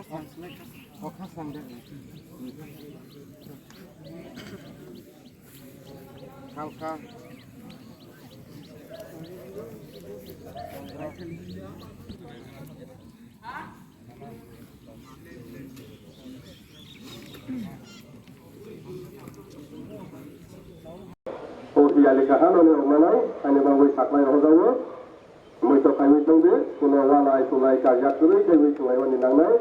Halka alikahan oleh orang hanya bangui saklai rohajawo moito kami tongde kuno walai sungai kajak turi kami sungai wani nangnai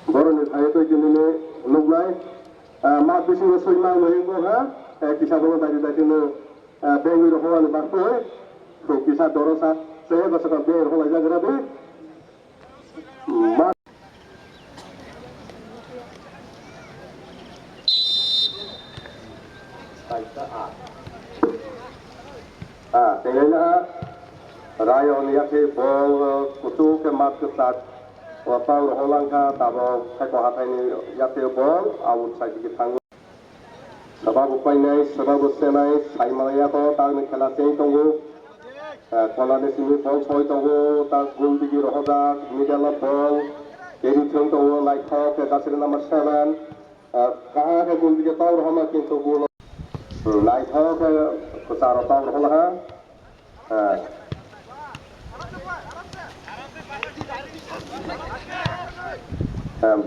boroni ayat ini nuglai mat bisi soima lohingo ha kisah doro dari nu bengi rohawan bakoi to kisah doro sa saya basakan bengi rohawan jaga be mat tengahnya raya niake bol kutu ke mat ke saat wapang roholang ka tabo keko hatai ni yate bol outside ki thangu sabab upai nai sabab senai sai malaya ko tar ni khela sei tongo kola ne simi bol soi tongo ta gol digi rohoda middle ball keri thong tongo like thok ke dasir number 7 kaha ke gol digi taw rohama kintu gol like thok ko saro taw rohola ha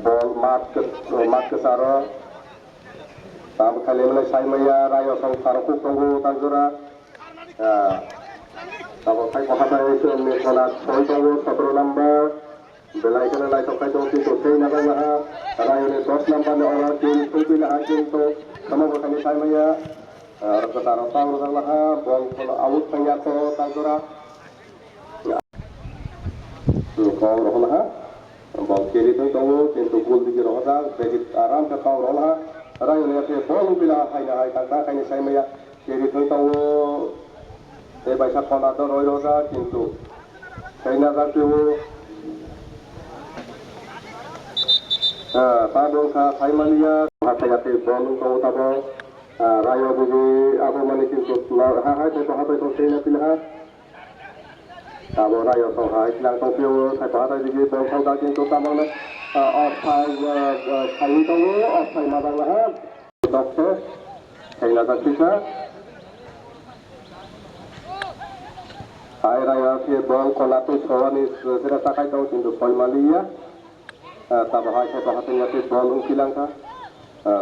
bol mat ke saro tam kali mulai sai maya rayo song saro ku tonggo tanjura tabo kai ko hata itu ni kola soi tonggo 17 number belai kana lai to kai to ki to sei na ba rayo ni 10 number ne ora ki tu na hakin to kamo ko kali sai maya ro ko saro taw ro la bol kola out panya to tanjura ko ro la bol kiri tu tahu cintu gol di roda bagi aram ke tahu rola rayu ni apa bol bila hai na hai kata kai sai maya kiri tu tahu baisa kona to roi roda cintu kai na ka tu padong ka sai malia hata ya te bol tahu tahu rayu bagi apa mani cintu ha hai to hata to sei na pilha tabo rayo to hai lang to pio thai pa ta digi bol khau ka kin to tamang na off thai thai to off thai ma bang ha doctor thai na ta pisa hai rayo ke bol kola to sawani sera takai to kin to koi malia tabo hai to hata ya te bol kilang ka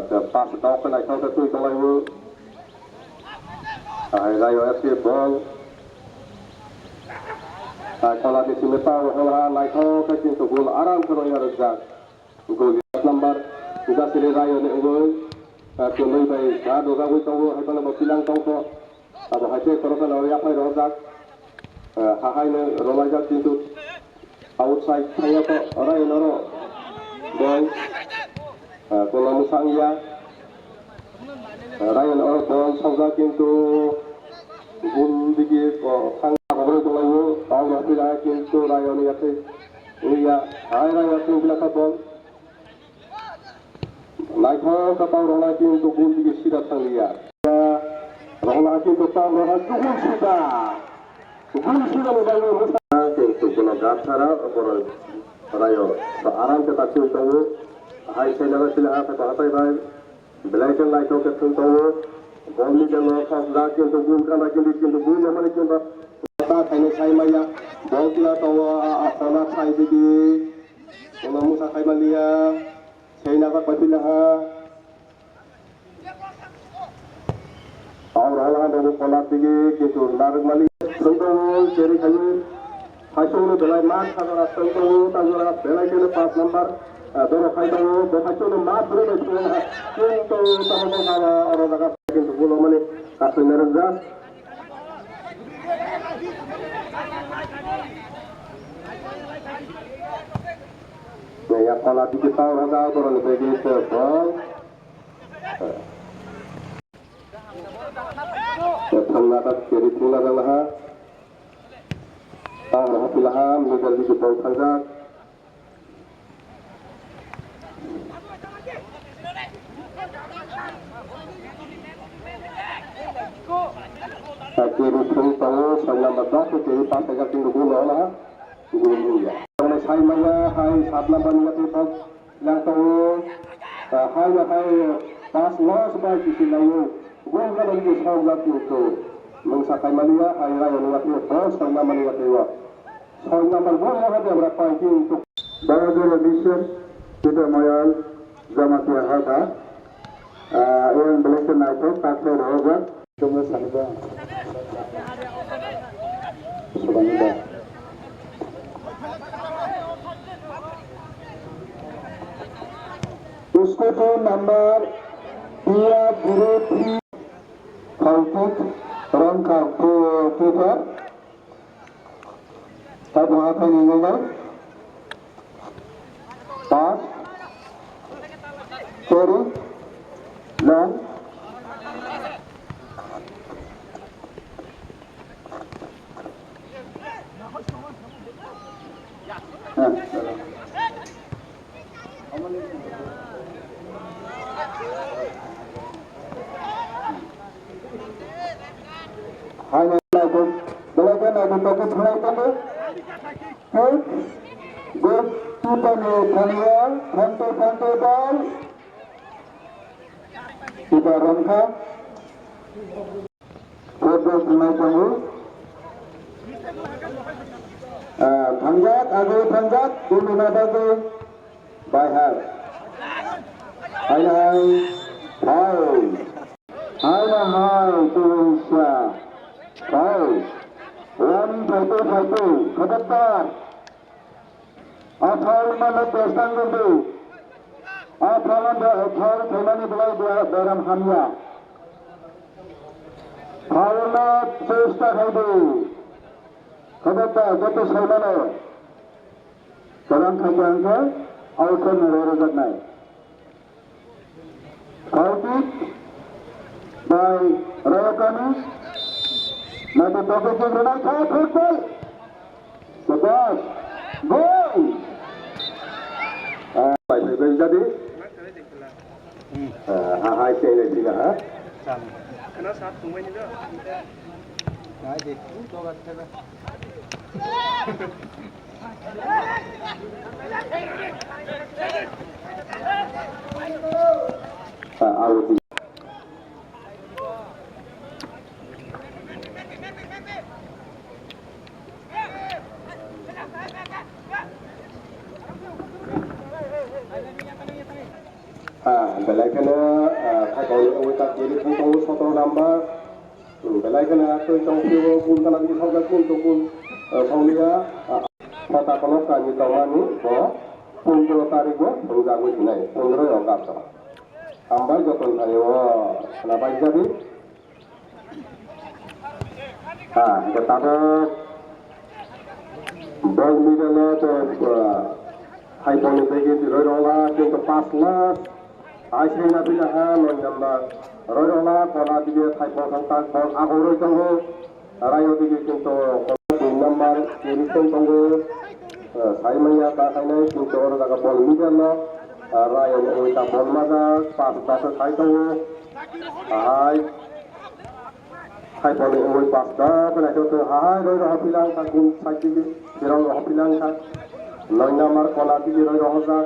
the pass to ka na to tu to lai wo hai rayo ke bol kalau di sini tahu hal lain kau kecil tu gol aram kau yang rejak gol number juga sini rayu ni gol kau baik ada orang itu tahu hai kalau bilang tahu kau apa hasil kalau kalau yang apa rejak hai ni rojak itu outside saya kau orang yang noro gol kalau musangya rayu orang gol sahaja itu gol digi kau Kalau tu lalu, tahu nanti dah kintu rayu ni yaitu, iya, hai rayu tu bila kabel, naik ho kapal rola kintu gul di sida tanglia, rola kintu tahu rola gul sudah lebayu musa, kintu kalau gapsara, kalau rayu, searang kita tahu, hai saya jaga sila kata apa ini, belajar naik ho kintu, gol ni kalau kau kintu gul kan lagi kintu gul yang mana kintu Kainya sai maya bol kila tawa akola sai digi kola musa kai malia sai naga kapila ha aur hala do kola digi kitu narag mali sento ceri kali haso no belai mat sagara sento tangara belai ke 5 number doro kai do haso no mat bro do kinto tamo kala oro daga kintu bulo mane kasu nerga ya kalau kita ada orang lebih bol nada kiri tinggal lah, tang hapilah, middle di bawah tanjak. Kiri tung tahu, saya nampak kiri pas saya tinggal gula lah, gula. Kalau saya mana, hai saat nampak ni tu yang tahu, hai pas lah sebagai sisi lain, gua kan lagi seorang lagi itu, mengsakai mania, hai raya lagi itu, saya nama ni itu, saya nama gua ada berapa itu untuk bahagian mission kita mayal zaman tiada, yang belajar naik tak terlalu cuma sahaja. Subhanallah. Skutu number 303 Kautik Rangka Putar Satu apa yang ini Pas Sorry Long hanya lagu belajar lagu pakai mulai tadi good kita ni kalian hantu bal kita rangka foto mulai tadi tanjak dulu nada tu bayar hai Indonesia baik satu ke depan asal mana pesan dulu asal mana belai dalam hamya karena cesta itu ke depan jatuh selama dalam kajiannya akan merosak naik Kautik baik raya kami nanti topik yang renang saya football sebab gol baik jadi hai saya juga kena satu main juga nah itu coba kita out belai kena kalau kita jadi tahu satu number belai kena tu tahu dia pun kalau kita tahu pun tu pun soalnya kata kalau kan kita ni pun kalau tarik pun jago ini pun orang kata ambil jodoh saya kenapa jadi kita tu ball middle tu high ball lagi di rola kita pass lah Aisy na pinahan ng number Royola kola dige thai ball sang ball agoro tongo rayo dige kinto number kirisen tongo saimaya ka kainai kinto ora daga ball middle no rayo oita ball maga pass pass thai tongo hai thai ball oi pass da pela to hai royo hapilang ka kun sai dige kirong hapilang ka nong number kola dige royo hoza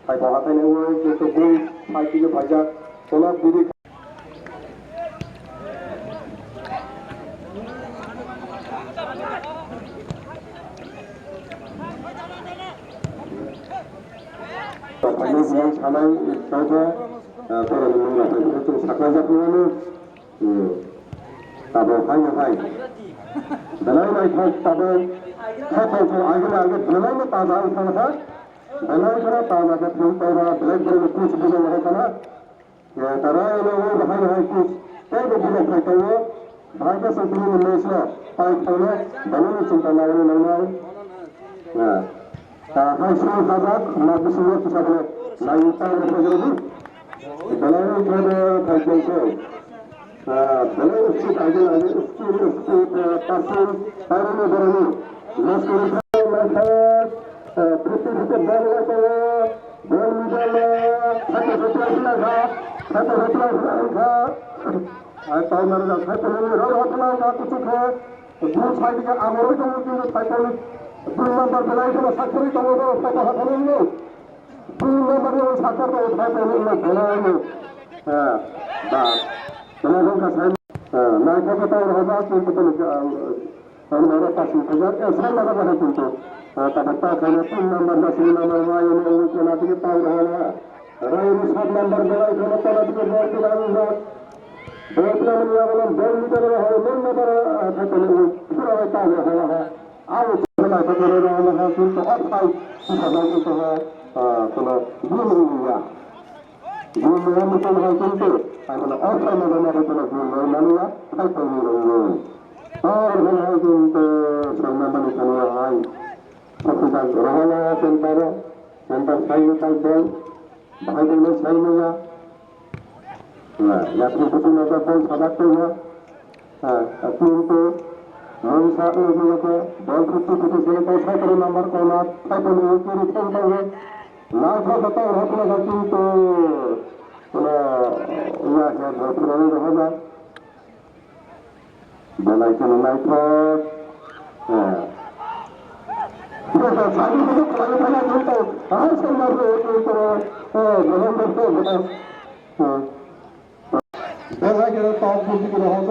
hai ball hatai ne oi kinto kun hai dige bhaja kola dige yang samai saja para mengenai itu sakit sakitnya tabur hai belai naik tabur kata agar belai taza sana belai sana taza ke pura belai belai kuch bukan mereka na ya tarai ini hai kuch tapi bukan mereka ya mereka sebelum Malaysia baik sana belum cinta lagi nai nah hai semua hazard nak semua kita lain tahun lagi, dalam kerana kajian saya, dalam usaha kajian lagi. Percent বাইরে বেরোনি লস্করি পৃথিবীতে বড় করে বল মিডলে সাথে সত্যি ঘাট সাথে সত্যি ঘাট আর তাই মানে সাথে রোড হতলা ঘাট কিছু খেয়ে দুই সাইডে আমারও যেমন কিন্তু সাইকেল 2 নম্বর বেলায় কোনো সাক্ষরী তোমার সাথে হাতে নেই 2 নম্বরে ওই সাক্ষরটা উঠাই পেলে বেলায় হ্যাঁ বা তোমাদের কাছে নাই থাকে তাই হবে কিন্তু আমরা পাশে হাজার এসে লাগাবো না কিন্তু তারপর তাখানে 3 নম্বর 10 নম্বর রায় ওই কোনা থেকে পাই রহনা রায় 7 নম্বর বেলায় কোনো কোনা থেকে বল দিলাম না বল দিলাম নিয়ে বললাম বল নিতে হবে মেন নম্বর থাকে পুরো তাই রহনা আর খেলা থেকে রহনা কিন্তু অফাই সাধারণ কিন্তু কোনো দুনিয়া দুনিয়া মতন হয় কিন্তু এখন অফাই মানে কোনো দুনিয়া মানিয়া তাই তো নিয়ে और है কিন্তু সম্মানিত খেলোয়াড় হয় সত্যিকার রহনা সেন্টার সাইনিকাল বল ভাইগুলো সাইনিয়া লাখনি কুটুনাটা বল সাদাতে হ্যাঁ কিন্তু মনসা এগুলোকে বল করতে করতে ছেলে তো 17 নম্বর কোনা তারপরে উইকেট খেলতে হবে না থাকতে হতো কিন্তু কোনো ইয়া ধরে রহনা বেলায় কোনো নাই থাক হ্যাঁ সাইড থেকে খেলা খেলা কিন্তু আর সুন্দর করে গ্রহণ করতে হবে হ্যাঁ দেখা গেল টপ বুদ্ধি করে হোক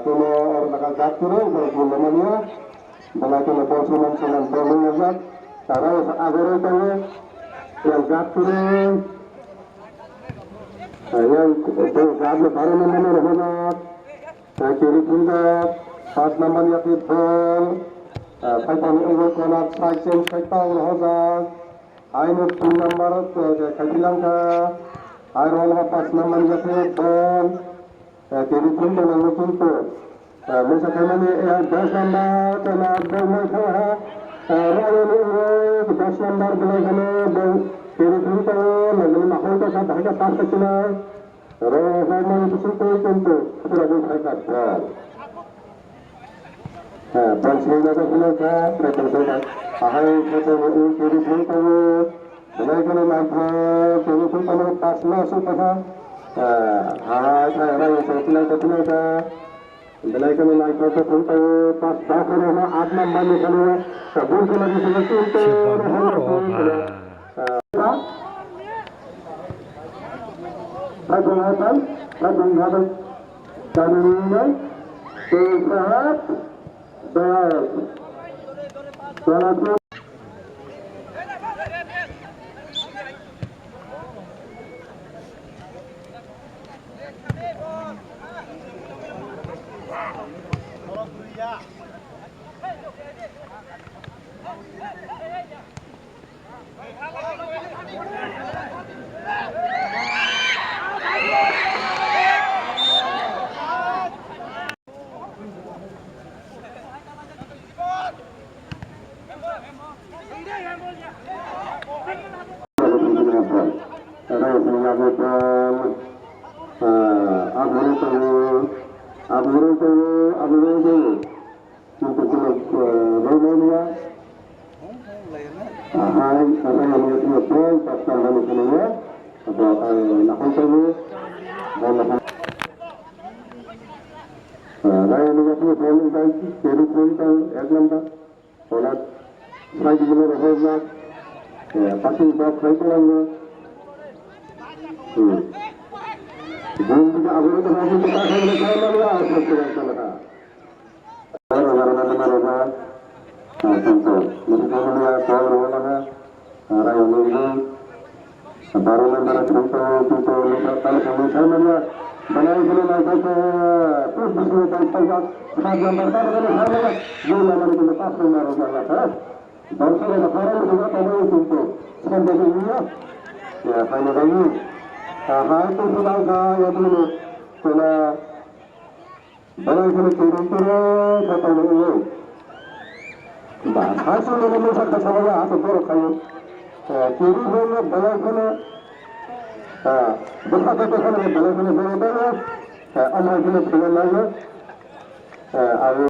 কোনো টাকা কাজ করে বললো মানিয়া বেলায় কোনো পরশুরাম ছিলেন প্রবলেম যাক তারাও আগরে করে কাজ করে বারো নম্বরের রহমান Kiri pundak, 5 নম্বর ইয়াতে বল, ফাইটানি ওভার কর্নার সাইড চেঞ্জ ফাইটাও রহজাক, আইন 3 নম্বর খাইলাঙ্কা, আর হল 5 নম্বর ইয়াতে বল, kiri pundak নাঙ্গো কিন্তু, মেসা খাইমানি 10 নম্বর কর্নার বল মাইখা, রায়নি 10 নম্বর বেলাইখানে বল, kiri pundak নাঙ্গো মাহলটা সব ভাইটা পাস করছিনা, রহমান কিছু করে কিন্তু পুরো খাইটা বল হ্যাঁ বল সেই জায়গা গুলো কা প্রেজেন্ট আহাই খেতে ওই করি খেলতে বেলাইখানে মাঠে কোনো কোনো পাস না আসে কথা হাই হাই সত্যিলা সত্যিলা বেলাইখানে মাঠে খেলতে পাস দা করে না 8 নম্বর নিখানে বল খেলা দিতে কিন্তু Perbuatan, perbuatan, kanunnya, sehat, baik. Salam. Passing back right along Bunda abang tu masih kita akan berjalan lah sesuatu macam mana. Contoh, mereka punya kalau mana raya ini, baru mana contoh kalau kalau mana बनाई गई life है कुछ दूसरे तरीके का साथ में बढ़ता है तो हर जगह जो हमारे के पास में ना रोक लगा है दूसरे का सारा लोग तो नहीं सुनते सब देखेंगे या फाइनल गई हां तो सुना का ये तो ना बनाई गई चीरों पर खत्म नहीं है बात खास लोगों में सब अच्छा लगा तो पूरा खाओ चीरों में बनाई गई देखा तो देखा नहीं बड़े बड़े बड़े बड़े अमर के लिए खेलने लगे আৰু